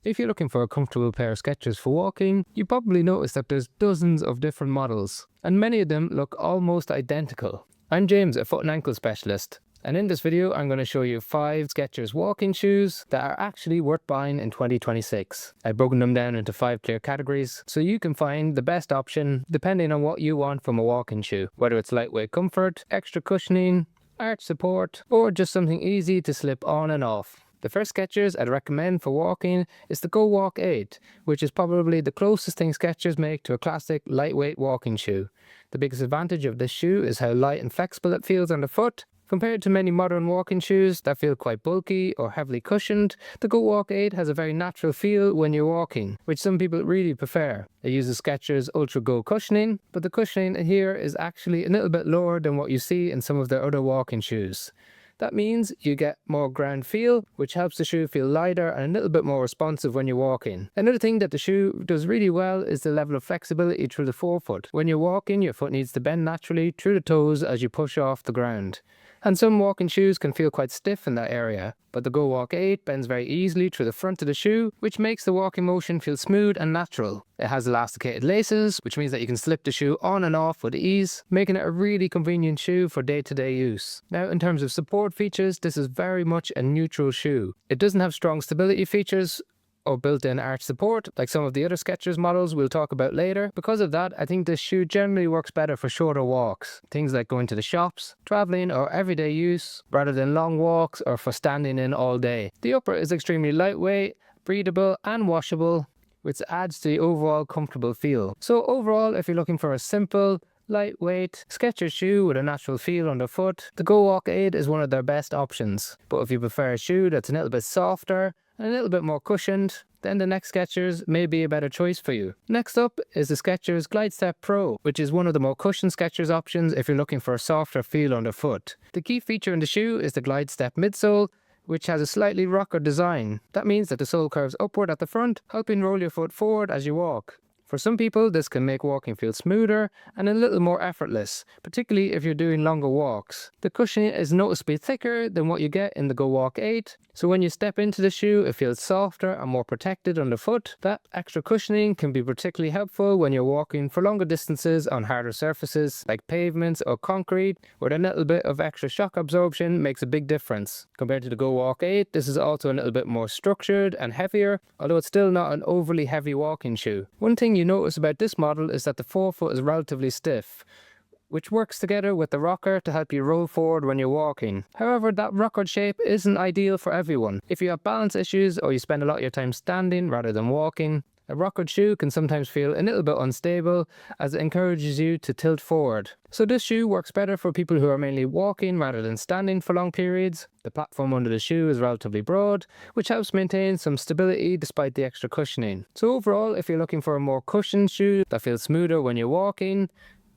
If you're looking for a comfortable pair of Skechers for walking, you probably noticed that there's dozens of different models, and many of them look almost identical. I'm James, a foot and ankle specialist, and in this video I'm going to show you 5 Skechers walking shoes that are actually worth buying in 2026. I've broken them down into 5 clear categories, so you can find the best option depending on what you want from a walking shoe, whether it's lightweight comfort, extra cushioning, arch support, or just something easy to slip on and off. The first Skechers I'd recommend for walking is the GoWalk 8, which is probably the closest thing Skechers make to a classic lightweight walking shoe. The biggest advantage of this shoe is how light and flexible it feels on the foot. Compared to many modern walking shoes that feel quite bulky or heavily cushioned, the GoWalk 8 has a very natural feel when you're walking, which some people really prefer. It uses Skechers Ultra Go cushioning, but the cushioning here is actually a little bit lower than what you see in some of their other walking shoes. That means you get more ground feel, which helps the shoe feel lighter and a little bit more responsive when you're walking. Another thing that the shoe does really well is the level of flexibility through the forefoot. When you're walking, your foot needs to bend naturally through the toes as you push off the ground. And some walking shoes can feel quite stiff in that area, but the GoWalk 8 bends very easily through the front of the shoe, which makes the walking motion feel smooth and natural. It has elasticated laces, which means that you can slip the shoe on and off with ease, making it a really convenient shoe for day-to-day use. Now, in terms of support features, this is very much a neutral shoe. It doesn't have strong stability features or built-in arch support like some of the other Skechers models we'll talk about later. Because of that, I think this shoe generally works better for shorter walks, things like going to the shops, traveling, or everyday use, rather than long walks or for standing in all day. The upper is extremely lightweight, breathable, and washable, which adds to the overall comfortable feel. So overall, if you're looking for a simple, lightweight Skechers shoe with a natural feel underfoot, the GoWalk 8 is one of their best options. But if you prefer a shoe that's a little bit softer and a little bit more cushioned, then the next Skechers may be a better choice for you. Next up is the Skechers GlideStep Pro, which is one of the more cushioned Skechers options if you're looking for a softer feel underfoot. The key feature in the shoe is the GlideStep midsole, which has a slightly rocker design. That means that the sole curves upward at the front, helping roll your foot forward as you walk. For some people, this can make walking feel smoother and a little more effortless, particularly if you're doing longer walks. The cushioning is noticeably thicker than what you get in the GoWalk 8, so when you step into the shoe, it feels softer and more protected underfoot. That extra cushioning can be particularly helpful when you're walking for longer distances on harder surfaces like pavements or concrete, where a little bit of extra shock absorption makes a big difference. Compared to the GoWalk 8, this is also a little bit more structured and heavier, although it's still not an overly heavy walking shoe. One thing you notice about this model is that the forefoot is relatively stiff, which works together with the rocker to help you roll forward when you're walking. However, that rockered shape isn't ideal for everyone. If you have balance issues or you spend a lot of your time standing rather than walking, a rockered shoe can sometimes feel a little bit unstable as it encourages you to tilt forward. So this shoe works better for people who are mainly walking rather than standing for long periods. The platform under the shoe is relatively broad, which helps maintain some stability despite the extra cushioning. So overall, if you're looking for a more cushioned shoe that feels smoother when you're walking,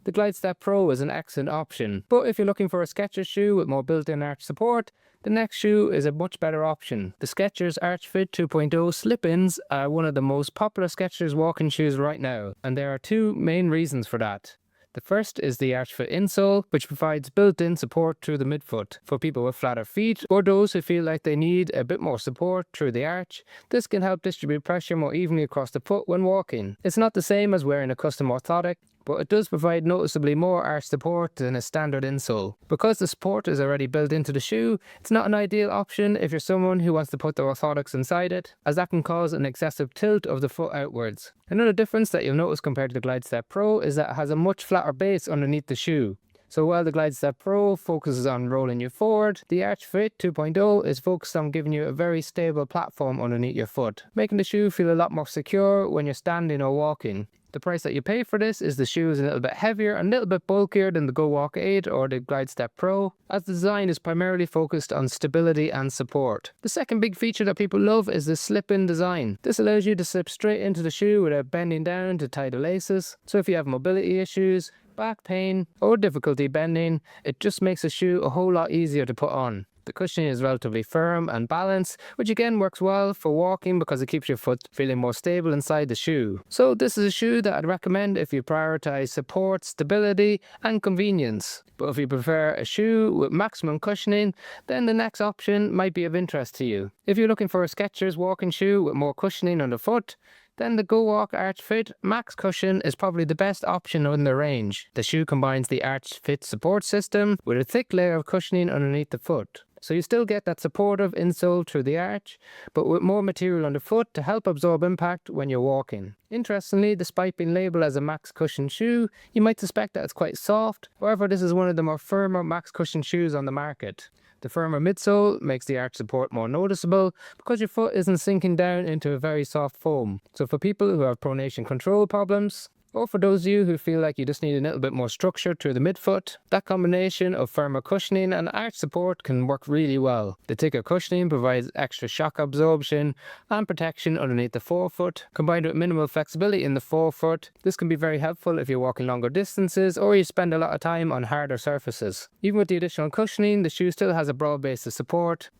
the GlideStep Pro is an excellent option. But if you're looking for a Skechers shoe with more built-in arch support, the next shoe is a much better option. The Skechers Arch Fit 2.0 slip-ins are one of the most popular Skechers walking shoes right now, and there are 2 main reasons for that. The first is the Arch Fit insole, which provides built-in support through the midfoot. For people with flatter feet or those who feel like they need a bit more support through the arch, this can help distribute pressure more evenly across the foot when walking. It's not the same as wearing a custom orthotic, but it does provide noticeably more arch support than a standard insole. Because the support is already built into the shoe, it's not an ideal option if you're someone who wants to put the orthotics inside it, as that can cause an excessive tilt of the foot outwards. Another difference that you'll notice compared to the GlideStep Pro is that it has a much flatter base underneath the shoe. So while the GlideStep Pro focuses on rolling you forward, the Arch Fit 2.0 is focused on giving you a very stable platform underneath your foot, making the shoe feel a lot more secure when you're standing or walking. The price that you pay for this is the shoe is a little bit heavier and a little bit bulkier than the GoWalk 8 or the GlideStep Pro, as the design is primarily focused on stability and support. The second big feature that people love is the slip-in design. This allows you to slip straight into the shoe without bending down to tie the laces. So if you have mobility issues, back pain, or difficulty bending, it just makes the shoe a whole lot easier to put on. The cushioning is relatively firm and balanced, which again works well for walking because it keeps your foot feeling more stable inside the shoe. So this is a shoe that I'd recommend if you prioritize support, stability, and convenience. But if you prefer a shoe with maximum cushioning, then the next option might be of interest to you. If you're looking for a Skechers walking shoe with more cushioning underfoot, then the GoWalk Arch Fit Max Cushion is probably the best option in the range. The shoe combines the Arch Fit support system with a thick layer of cushioning underneath the foot. So you still get that supportive insole through the arch, but with more material underfoot to help absorb impact when you're walking. Interestingly, despite being labelled as a max cushion shoe, you might suspect that it's quite soft. However, this is one of the more firmer max cushion shoes on the market. The firmer midsole makes the arch support more noticeable because your foot isn't sinking down into a very soft foam. So for people who have pronation control problems, or for those of you who feel like you just need a little bit more structure through the midfoot, that combination of firmer cushioning and arch support can work really well. The thicker cushioning provides extra shock absorption and protection underneath the forefoot, combined with minimal flexibility in the forefoot. This can be very helpful if you're walking longer distances or you spend a lot of time on harder surfaces. Even with the additional cushioning, the shoe still has a broad base of support,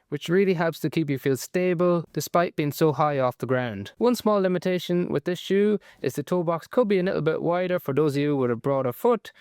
which really helps to keep you feel stable despite being so high off the ground. One small limitation with this shoe is the toe box could be a little bit wider for those of you with a broader foot.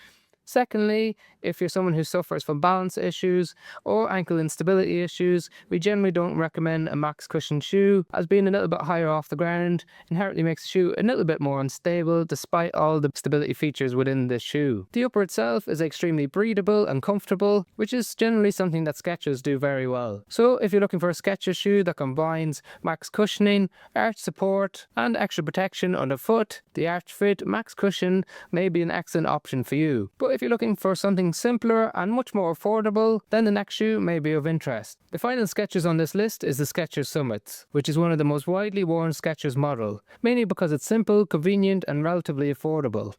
Secondly, if you're someone who suffers from balance issues or ankle instability issues, we generally don't recommend a max cushion shoe, as being a little bit higher off the ground inherently makes the shoe a little bit more unstable despite all the stability features within the shoe. The upper itself is extremely breathable and comfortable, which is generally something that Skechers do very well. So if you're looking for a Skechers shoe that combines max cushioning, arch support, and extra protection underfoot, the Arch Fit Max Cushion may be an excellent option for you. But if you're looking for something simpler and much more affordable, then the next shoe may be of interest. The final Skechers on this list is the Skechers Summits, which is one of the most widely worn Skechers model, mainly because it's simple, convenient, and relatively affordable.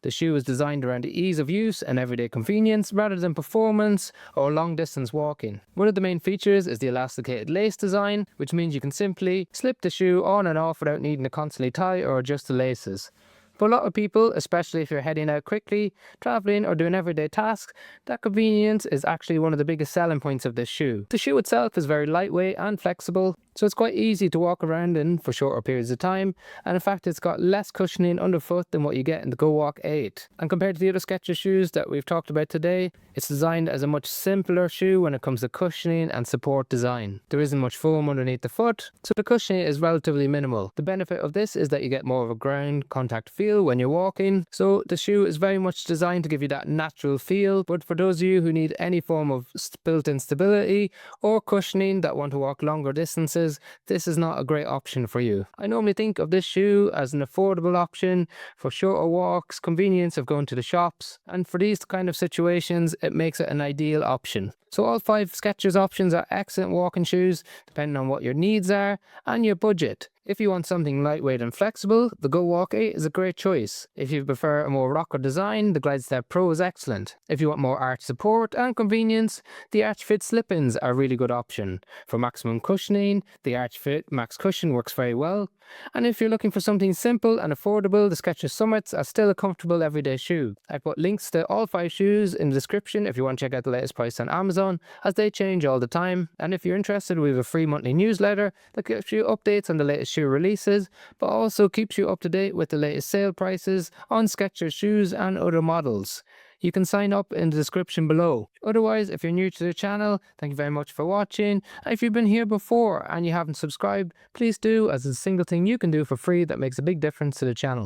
The shoe is designed around the ease of use and everyday convenience rather than performance or long distance walking. One of the main features is the elasticated lace design, which means you can simply slip the shoe on and off without needing to constantly tie or adjust the laces. For a lot of people, especially if you're heading out quickly, traveling, or doing everyday tasks, that convenience is actually one of the biggest selling points of this shoe. The shoe itself is very lightweight and flexible, so it's quite easy to walk around in for shorter periods of time, and in fact it's got less cushioning underfoot than what you get in the GoWalk 8. And compared to the other Skechers shoes that we've talked about today, it's designed as a much simpler shoe when it comes to cushioning and support design. There isn't much foam underneath the foot, so the cushioning is relatively minimal. The benefit of this is that you get more of a ground contact feel when you're walking, so the shoe is very much designed to give you that natural feel. But for those of you who need any form of built-in stability or cushioning that want to walk longer distances, this is not a great option for you. I normally think of this shoe as an affordable option for shorter walks, convenience of going to the shops, and for these kind of situations it makes it an ideal option. So all 5 Skechers options are excellent walking shoes depending on what your needs are and your budget. If you want something lightweight and flexible, the GoWalk 8 is a great choice. If you prefer a more rocker design, the Glidestep Pro is excellent. If you want more arch support and convenience, the Arch Fit slip-ins are a really good option. For maximum cushioning, the Arch Fit Max Cushion works very well. And if you're looking for something simple and affordable, the Skechers Summits are still a comfortable everyday shoe. I put links to all 5 shoes in the description if you want to check out the latest price on Amazon, as they change all the time. And if you're interested, we have a free monthly newsletter that gives you updates on the latest shoe releases, but also keeps you up to date with the latest sale prices on Skechers shoes and other models. You can sign up in the description below. Otherwise, if you're new to the channel, thank you very much for watching. And if you've been here before and you haven't subscribed, please do, as it's a single thing you can do for free that makes a big difference to the channel.